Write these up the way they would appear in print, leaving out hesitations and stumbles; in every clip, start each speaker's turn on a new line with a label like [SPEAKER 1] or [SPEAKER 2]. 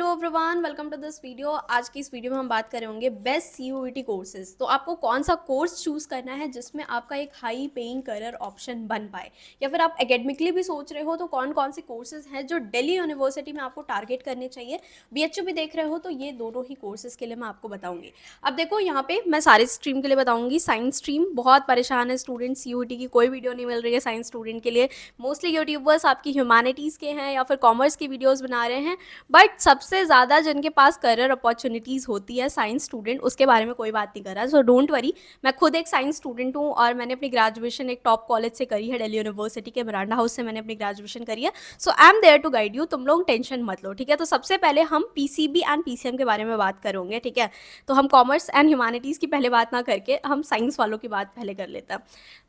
[SPEAKER 1] Hello everyone, welcome to this video. आज की इस वीडियो में हम बात करेंगे बेस्ट सीयूईटी कोर्सेज। तो आपको कौन सा कोर्स चूज़ करना है जिसमें आपका एक हाई पेइंग करियर ऑप्शन बन पाए, या फिर आप एकेडमिकली भी सोच रहे हो तो कौन कौन से कोर्सेज हैं जो दिल्ली यूनिवर्सिटी में आपको टारगेट करने चाहिए। बीएचयू भी देख रहे हो तो ये दोनों ही कोर्सेज के लिए मैं आपको बताऊंगी। अब देखो, यहाँ पे मैं सारे स्ट्रीम के लिए बताऊंगी। साइंस स्ट्रीम बहुत परेशान है स्टूडेंट, सीयूईटी की कोई वीडियो नहीं मिल रही है साइंस स्टूडेंट के लिए। मोस्टली यूट्यूबर्स आपकी ह्यूमैनिटीज़ के हैं या फिर कॉमर्स की वीडियोज़ बना रहे हैं, बट सबसे ज़्यादा जिनके पास करियर अपॉर्चुनिटीज़ होती है साइंस स्टूडेंट, उसके बारे में कोई बात नहीं कर रहा। सो डोंट वरी, मैं खुद एक साइंस स्टूडेंट हूँ और मैंने अपनी ग्रेजुएशन एक टॉप कॉलेज से करी है, दिल्ली यूनिवर्सिटी के मिरांडा हाउस से मैंने अपनी ग्रेजुएशन करी है। So I am there to guide you, तुम लोग टेंशन मत लो, ठीक है। तो सबसे पहले हम पीसीबी एंड पीसीएम के बारे में बात करेंगे, ठीक है। तो हम कॉमर्स एंड ह्यूमैनिटीज़ की पहले बात ना करके हम साइंस वालों की बात पहले कर लेते हैं।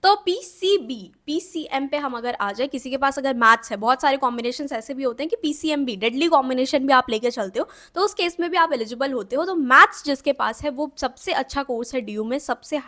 [SPEAKER 1] तो पीसीबी पीसीएम पे हम अगर आ जाए, किसी के पास अगर मैथ्स है, बहुत सारे कॉम्बिनेशन ऐसे भी होते हैं कि पीसीएम भी डेडली कॉम्बिनेशन भी आप लेके चलते हो, तो उस केस में भी आप एलिजिबल होते हो। तो मैथ्स जिसके पास है वो सबसे अच्छा कोर्स है डीयू में, सबसे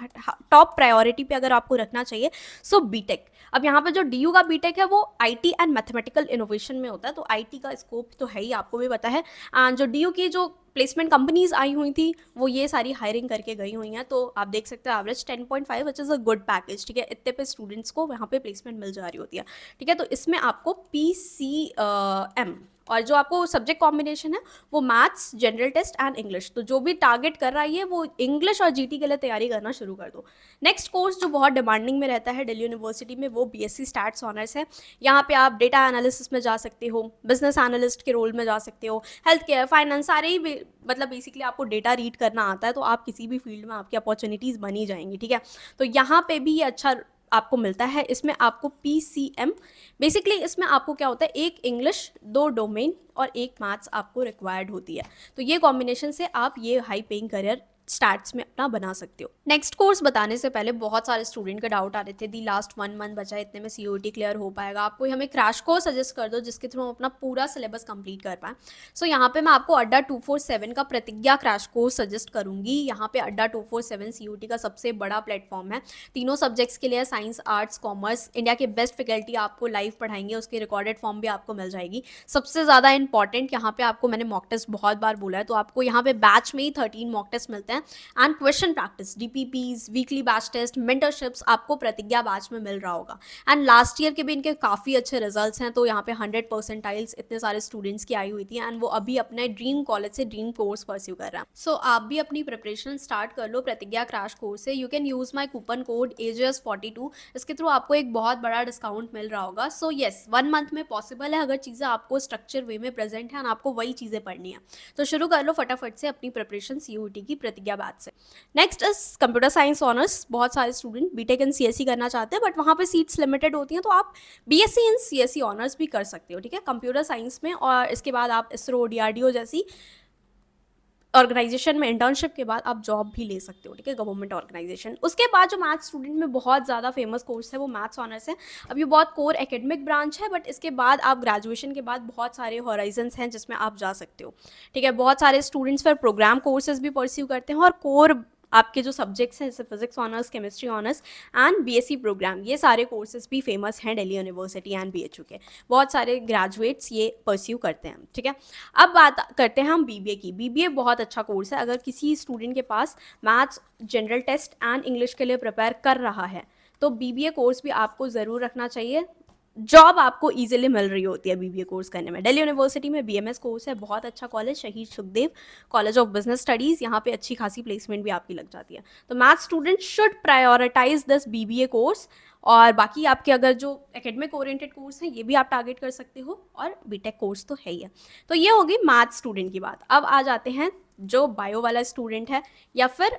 [SPEAKER 1] टॉप प्रायोरिटी पे अगर आपको रखना चाहिए। सो बीटेक। अब यहाँ पे जो डीयू का बीटेक है वो आईटी एंड मैथमेटिकल इनोवेशन में होता है, तो आईटी का स्कोप तो है ही, आपको भी पता है। जो डीयू की जो प्लेसमेंट कंपनीज आई हुई थी वो ये सारी हायरिंग करके गई हुई हैं। तो आप देख सकते हो average 10.5 which is a good package, ठीक है। इतने पे स्टूडेंट्स को वहाँ पे प्लेसमेंट मिल जा रही होती है, ठीक है। तो इसमें आपको पीसीएम और जो आपको सब्जेक्ट कॉम्बिनेशन है वो maths, general test and English. तो जो भी टारगेट कर रहा है वो इंग्लिश और जीटी के लिए तैयारी करना शुरू कर दो। नेक्स्ट कोर्स जो बहुत डिमांडिंग में रहता है दिल्ली यूनिवर्सिटी में वो बीएससी स्टैट्स ऑनर्स है। यहाँ पे आप डेटा एनालिसिस में जा सकते हो, बिजनेस एनालिस्ट के रोल में जा सकते हो, हेल्थ केयर, फाइनेंस, सारे ही मतलब बेसिकली आपको डेटा रीड करना आता है तो आप किसी भी फील्ड में आपकी अपॉर्चुनिटीज़ बनी जाएंगी, ठीक है। तो यहाँ पे भी ये अच्छा आपको मिलता है। इसमें आपको पीसीएम, बेसिकली इसमें आपको क्या होता है, एक इंग्लिश, 2 डोमेन और एक मैथ्स आपको रिक्वायर्ड होती है। तो ये कॉम्बिनेशन से आप ये हाई पेइंग करियर स्टार्ट्स में अपना बना सकते हो। नेक्स्ट कोर्स बताने से पहले बहुत सारे स्टूडेंट का डाउट आ रहे थे, दी लास्ट 1 मंथ बचा है, इतने में सीयूईटी क्लियर हो पाएगा? आपको हमें क्रैश कोर्स सजेस्ट कर दो जिसके थ्रू हम अपना पूरा सिलेबस कंप्लीट कर पाएँ। सो यहाँ पे मैं आपको अड्डा 247 का प्रतिज्ञा क्रैश कोर्स सजेस्ट करूंगी। यहाँ पे अड्डा 247 सीयूईटी का सबसे बड़ा प्लेटफॉर्म है, तीनों सब्जेक्ट्स के लिए, साइंस, आर्ट्स, कॉमर्स। इंडिया के बेस्ट फैकल्टी आपको लाइव पढ़ाएंगे, उसकी रिकॉर्डेड फॉर्म भी आपको मिल जाएगी। सबसे ज़्यादा इंपॉर्टेंट यहाँ पे आपको मैंने मॉक टेस्ट बहुत बार बोला है, तो आपको यहाँ पे बैच में ही 13 मॉक टेस्ट मिलते हैं and question practice, DPPs, weekly batch test, mentorships आपको प्रतिज्ञा बैच में मिल रहा होगा। एंड लास्ट ईयर के भी इनके काफ़ी अच्छे रिजल्ट्स हैं, तो यहाँ पे 100 परसेंटाइल्स इतने सारे स्टूडेंट्स की आई हुई थी एंड वो अभी अपने ड्रीम कॉलेज से ड्रीम कोर्स परस्यू कर रहे हैं। सो आप भी अपनी प्रिपरेशन स्टार्ट कर लो प्रतिज्ञा क्रैश कोर्स से। You can use my coupon code AJS42, इसके थ्रू आपको एक बहुत बड़ा डिस्काउंट मिल रहा होगा। सो येस, 1 मंथ में पॉसिबल है अगर चीज़ें आपको स्ट्रक्चर वे में प्रेजेंट है और आपको वही चीज़ें पढ़नी है। तो शुरू कर लो फटाफट से अपनी प्रिपरेशन सीयूईटी की प्रतिज्ञा बैच से। Next is computer science honours. बहुत सारे स्टूडेंट बीटेक इन सीएससी करना चाहते हैं बट वहाँ पे सीट्स लिमिटेड होती हैं, तो आप बीएससी इन सीएससी ऑनर्स भी कर सकते हो, ठीक है, कंप्यूटर साइंस में। और इसके बाद आप इसरो, डीआरडीओ जैसी ऑर्गेनाइजेशन में इंटर्नशिप के बाद आप जॉब भी ले सकते हो, ठीक है, गवर्नमेंट ऑर्गेनाइजेशन। उसके बाद जो मैथ्स स्टूडेंट में बहुत ज़्यादा फेमस कोर्स है वो मैथ्स ऑनर्स है। अब ये बहुत कोर एकेडमिक ब्रांच है, बट इसके बाद आप ग्रेजुएशन के बाद बहुत सारे हॉराइजन्स हैं जिसमें आप जा सकते हो, ठीक है। बहुत सारे स्टूडेंट्स फिर प्रोग्राम कोर्सेज भी परस्यू करते हैं और कोर आपके जो सब्जेक्ट्स हैं जैसे physics honours, chemistry honours and BSc programme, ये सारे कोर्सेज भी फेमस हैं दिल्ली यूनिवर्सिटी एंड बीएचयू के। बहुत सारे ग्रेजुएट्स ये परस्यू करते हैं, ठीक है। अब बात करते हैं हम बीबीए की। बीबीए बहुत अच्छा कोर्स है। अगर किसी स्टूडेंट के पास maths, general test and English के लिए प्रिपेयर कर रहा है तो बीबीए कोर्स भी आपको ज़रूर रखना चाहिए। जॉब आपको इजीली मिल रही होती है बीबीए कोर्स करने में। दिल्ली यूनिवर्सिटी में बीएमएस कोर्स है, बहुत अच्छा कॉलेज, शहीद Sukhdev college of business studies. यहाँ पे अच्छी खासी प्लेसमेंट भी आपकी लग जाती है। तो maths student should prioritise this BBA course. और बाकी आपके अगर जो एकेडमिक ओरिएंटेड कोर्स हैं ये भी आप टारगेट कर सकते हो, और बीटेक कोर्स तो है ही है। तो ये होगी मैथ्स स्टूडेंट की बात। अब आ जाते हैं जो बायो वाला स्टूडेंट है या फिर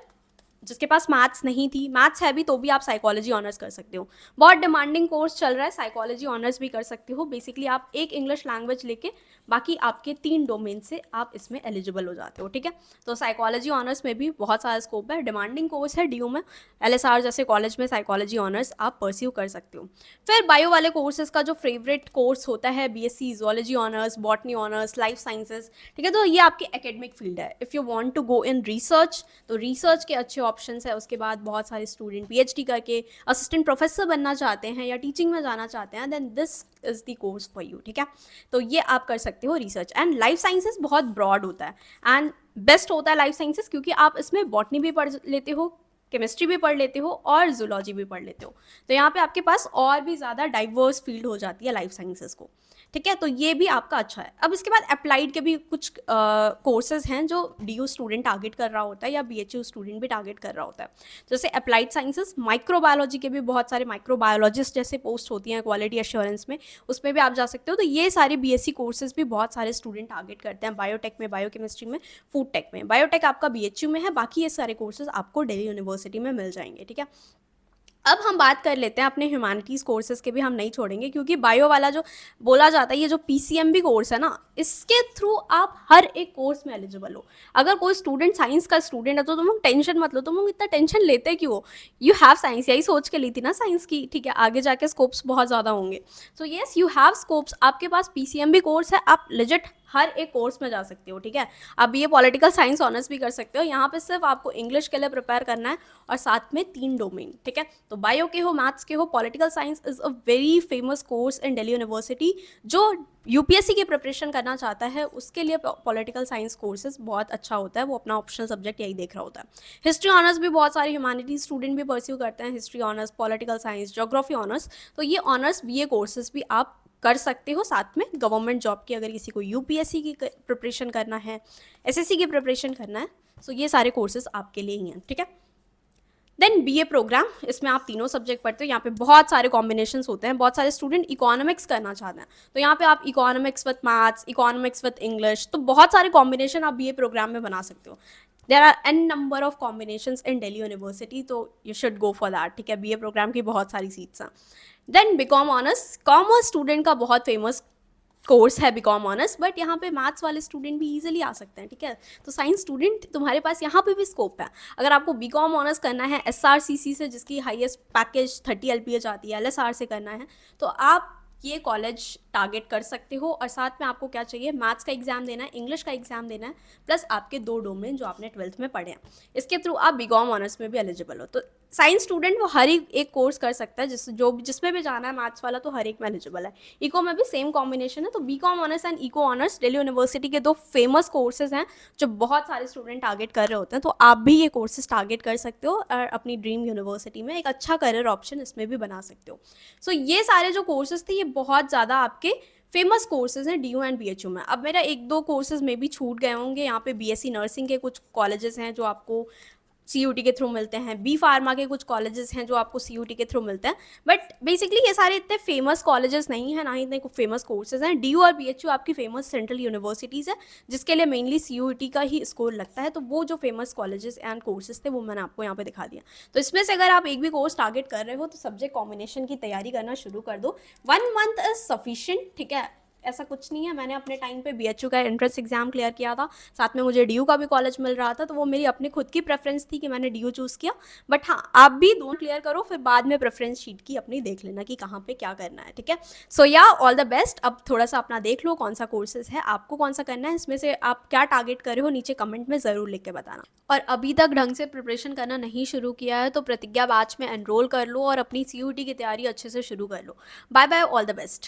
[SPEAKER 1] जिसके पास मैथ्स नहीं थी, मैथ्स है भी तो भी आप साइकोलॉजी ऑनर्स कर सकते हो। बहुत डिमांडिंग कोर्स चल रहा है, साइकोलॉजी ऑनर्स भी कर सकते हो। बेसिकली आप एक इंग्लिश लैंग्वेज लेके बाकी आपके 3 डोमेन से आप इसमें एलिजिबल हो जाते हो, ठीक है। तो साइकोलॉजी ऑनर्स में भी बहुत सारा स्कोप है, डिमांडिंग कोर्स है डीयू में। एलएसआर जैसे कॉलेज में साइकोलॉजी ऑनर्स आप परस्यू कर सकते हो। फिर बायो वाले कोर्सेज का जो फेवरेट कोर्स होता है BSc zoology honours, botany honours, life sciences, ठीक है। तो ये आपकी एकेडमिक फील्ड है। If you want to go in research तो रिसर्च के अच्छे ऑप्शंस है। उसके बाद बहुत सारे स्टूडेंट पीएचडी करके असिस्टेंट प्रोफेसर बनना चाहते हैं या टीचिंग में जाना चाहते हैं, then this is the course for you, ठीक है। तो ये आप कर सकते सकते हो रिसर्च। एंड लाइफ साइंसेस बहुत ब्रॉड होता है एंड बेस्ट होता है लाइफ साइंसेस, क्योंकि आप इसमें बॉटनी भी पढ़ लेते हो, केमिस्ट्री भी पढ़ लेते हो और जूलॉजी भी पढ़ लेते हो। तो यहाँ पे आपके पास और भी ज़्यादा डाइवर्स फील्ड हो जाती है लाइफ साइंसेस को, ठीक है। तो ये भी आपका अच्छा है। अब इसके बाद अप्लाइड के भी कुछ कोर्सेज हैं जो डीयू स्टूडेंट टारगेट कर रहा होता है या बीएचयू स्टूडेंट भी टारगेट कर रहा होता है। जैसे अप्लाइड साइंसेस, माइक्रोबायोलॉजी के भी बहुत सारे माइक्रोबायोलॉजिस्ट जैसे पोस्ट होती हैं क्वालिटी एश्योरेंस में, उसमें भी आप जा सकते हो। तो ये सारे बीएससी कोर्सेज भी बहुत सारे स्टूडेंट टारगेट करते हैं, बायोटेक में, बायोकेमिस्ट्री में, फूड टेक में। बायोटेक आपका बीएचयू में है, बाकी ये सारे कोर्सेज आपको दिल्ली यूनिवर्सिटी में मिल जाएंगे, ठीक है। अब हम बात कर लेते हैं अपने ह्यूमैनिटीज़ कोर्सेज के भी, हम नहीं छोड़ेंगे, क्योंकि बायो वाला जो बोला जाता है, ये जो पीसीएमबी कोर्स है ना, इसके थ्रू आप हर एक कोर्स में एलिजिबल हो। अगर कोई स्टूडेंट साइंस का स्टूडेंट है तो तुम लोग टेंशन मत लो, तुम लोग इतना टेंशन लेते क्यों हो? यू हैव साइंस, यही सोच के ली थी ना साइंस की, ठीक है, आगे जाके स्कोप्स बहुत ज़्यादा होंगे। So yes, you have scopes, आपके पास पीसीएमबी कोर्स है, आप लेजिट हर एक कोर्स में जा सकते हो, ठीक है। अब ये पॉलिटिकल साइंस ऑनर्स भी कर सकते हो। यहाँ पे सिर्फ आपको इंग्लिश के लिए प्रिपेयर करना है और साथ में 3 डोमेन, ठीक है। तो बायो के हो, मैथ्स के हो, political science is a very famous course in Delhi university. जो यूपीएससी की प्रिपरेशन करना चाहता है उसके लिए पॉलिटिकल साइंस कोर्सेज बहुत अच्छा होता है, वो अपना ऑप्शनल सब्जेक्ट यही देख रहा होता है। हिस्ट्री ऑनर्स भी बहुत सारे ह्यूमैनिटीज स्टूडेंट भी परस्यू करते हैं, history honours, political science, geography honours. तो ये ऑनर्स बीए कोर्सेज भी आप कर सकते हो साथ में गवर्नमेंट जॉब की, अगर किसी को यूपीएससी की प्रिपरेशन करना है, एसएससी की प्रिपरेशन करना है, तो ये सारे कोर्सेज आपके लिए ही हैं, ठीक है। देन बीए प्रोग्राम, इसमें आप तीनों सब्जेक्ट पढ़ते हो। यहाँ पे बहुत सारे कॉम्बिनेशंस होते हैं। बहुत सारे स्टूडेंट इकोनॉमिक्स करना चाहते हैं, तो यहाँ पे आप economics with maths, economics with English, तो बहुत सारे कॉम्बिनेशन आप बीए प्रोग्राम में बना सकते हो। There are N number of combinations in Delhi university, so you should go for that, ठीक है। बीए प्रोग्राम की बहुत सारी सीट्स हैं। Then BCom honours, commerce student का बहुत फेमस कोर्स है बीकॉम ऑनर्स, बट यहाँ पे मैथ्स वाले स्टूडेंट भी इजीली आ सकते हैं, ठीक है। तो साइंस स्टूडेंट तुम्हारे पास यहाँ पे भी स्कोप है। अगर आपको बीकॉम ऑनर्स करना है एसआरसीसी से, जिसकी हाईएस्ट पैकेज 30 एलपीए आती है, एलएसआर से करना है, तो आप ये कॉलेज टारगेट कर सकते हो। और साथ में आपको क्या चाहिए, मैथ्स का एग्जाम देना है, इंग्लिश का एग्जाम देना है, प्लस आपके 2 डोमेन जो आपने 12th में पढ़े हैं, इसके थ्रू आप बीकॉम ऑनर्स में भी एलिजिबल हो। तो साइंस स्टूडेंट वो हर एक कोर्स कर सकता है, जिसमें भी जाना है मैथ्स वाला, तो हर एक में एलिजिबल है। इको में भी सेम कॉम्बिनेशन है। तो BCom honours and eco honours Delhi university के 2 फेमस कोर्सेज हैं जो बहुत सारे स्टूडेंट टारगेट कर रहे होते हैं। तो आप भी ये कोर्सेज टारगेट कर सकते हो और अपनी ड्रीम यूनिवर्सिटी में एक अच्छा करियर ऑप्शन इसमें भी बना सकते हो। सो ये सारे जो कोर्सेज थे, ये बहुत ज़्यादा आपके फेमस कोर्सेज हैं डीयू एंड बीएचयू में। अब मेरा 1-2 कोर्सेज में भी छूट गए होंगे। यहाँ पे बीएससी नर्सिंग के कुछ कॉलेजेस हैं जो आपको सीयूटी के थ्रू मिलते हैं, बी फार्मा के कुछ कॉलेजेस हैं जो आपको सीयूटी के थ्रू मिलते हैं, बट बेसिकली ये सारे इतने फेमस कॉलेजेस नहीं हैं, ना ही इतने फेमस कोर्सेज हैं। डीयू और बीएचयू आपकी फेमस सेंट्रल यूनिवर्सिटीज़ है, जिसके लिए मेनली सीयूटी का ही स्कोर लगता है। तो वो जो फेमस कॉलेजेस एंड कोर्सेज थे वो मैंने आपको यहाँ पे दिखा दिया। तो इसमें से अगर आप एक भी कोर्स टारगेट कर रहे हो तो सब्जेक्ट कॉम्बिनेशन की तैयारी करना शुरू कर दो। 1 मंथ इज सफिशिएंट, ठीक है, ऐसा कुछ नहीं है। मैंने अपने टाइम पे बीएचयू का एंट्रेंस एग्जाम क्लियर किया था, साथ में मुझे डीयू का भी कॉलेज मिल रहा था, तो वो मेरी अपनी खुद की प्रेफरेंस थी कि मैंने डीयू चूज़ किया। बट हाँ, आप भी दोनों क्लियर करो, फिर बाद में प्रेफरेंस शीट की अपनी देख लेना कि कहाँ पे क्या करना है, ठीक है। सो या ऑल द बेस्ट। अब थोड़ा सा अपना देख लो कौन सा कोर्सेज है, आपको कौन सा करना है, इसमें से आप क्या टारगेट कर रहे हो, नीचे कमेंट में ज़रूर लिख के बताना। और अभी तक ढंग से प्रिपरेशन करना नहीं शुरू किया है तो प्रतिज्ञा बैच में एनरोल कर लो और अपनी सीयूटी की तैयारी अच्छे से शुरू कर लो। Bye bye, all the best.